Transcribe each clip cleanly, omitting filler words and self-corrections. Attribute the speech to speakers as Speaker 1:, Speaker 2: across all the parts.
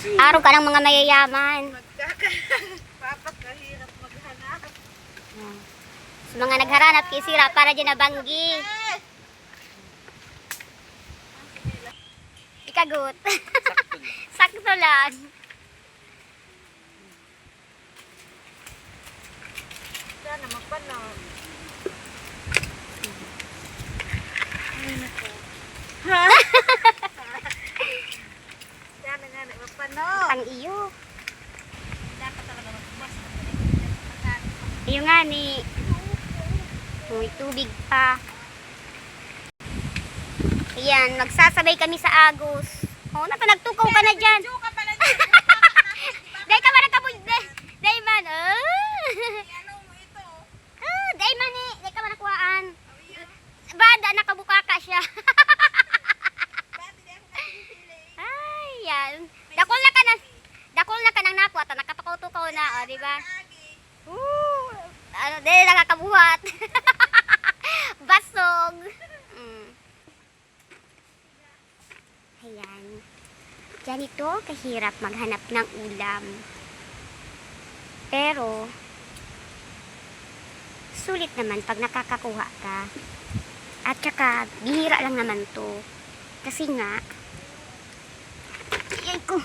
Speaker 1: Araw ka ng mga mayayaman.
Speaker 2: Papakahirap maghanap.
Speaker 1: Sa mga nagharanap kay sira para dyan nabanggi. Ikagut. Sakto lang.
Speaker 2: Sana magpanog. Ay, nako. Ha? Sana nga magpanog.
Speaker 1: Ang iyo.
Speaker 2: Dapat talaga magbas.
Speaker 1: Iyo nga ni. May tubig pa. Ayan, magsasabay kami sa Agos. Oh, nato nagtukaw ka na dyan.
Speaker 2: Ka pala dyan.
Speaker 1: Day ka ba nakabuj? Day man.
Speaker 2: Ano mo ito?
Speaker 1: Day man eh. Day ka ba nakuhaan? Bada, nakabuka ka siya.
Speaker 2: Bakit hindi ako nakikili?
Speaker 1: Ay, yan. Dakol na ka na. Dakol na ka nang nakuha. Nakapakaw-tukaw na, o, di ba? Ano, di nakakabuhat. Basog. Ayan. Ganito kahirap maghanap ng ulam. Pero, sulit naman pag nakakakuha ka. At saka, bihira lang naman to. Kasi nga, ayan ko.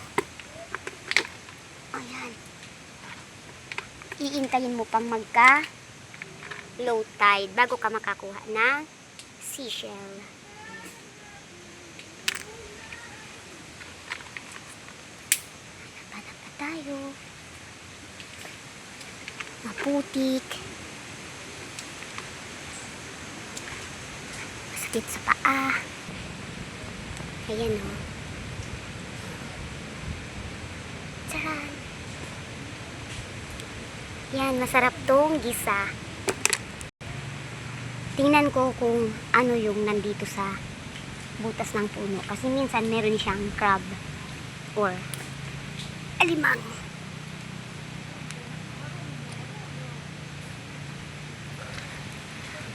Speaker 1: Ayan. Iintayin mo pang magka low tide bago ka makakuha ng seashell. Hanap na tayo. Maputik. Masakit sa paa. Ayan o. Tsaran. Yan, masarap tong gisa. Tingnan ko kung ano yung nandito sa butas ng puno. Kasi minsan meron siyang crab or alimang.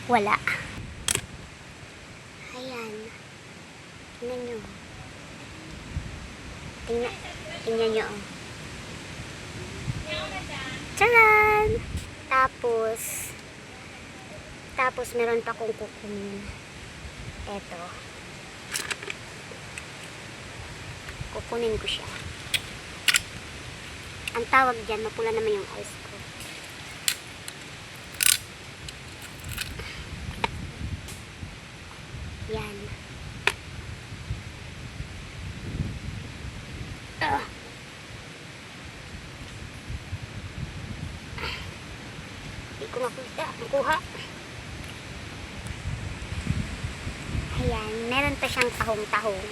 Speaker 1: Wala. Ayan. Tingnan nyo. Tingnan nyo. Tcharan! Tapos meron pa kong kukunin. Eto. Kukunin ko siya. Ang tawag dyan, mapula naman yung eyes ko. Yan. Hindi ko makuha. Ayan, meron pa siyang tahong-tahong.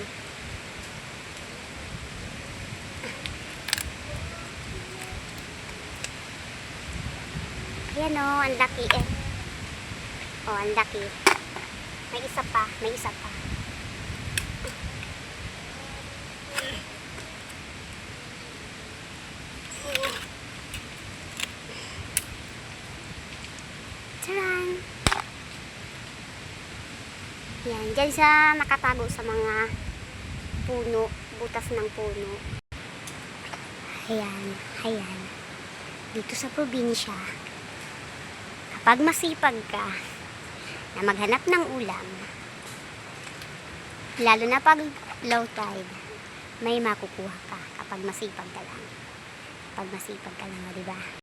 Speaker 1: Ayan o, ang laki eh. O, ang laki. May isa pa. Tcharan! Yan, dyan siya nakatago sa mga puno, butas ng puno. Ayan. Dito sa probinsya, kapag masipag ka na maghanap ng ulam, lalo na pag low tide, may makukuha ka kapag masipag ka lang. Diba?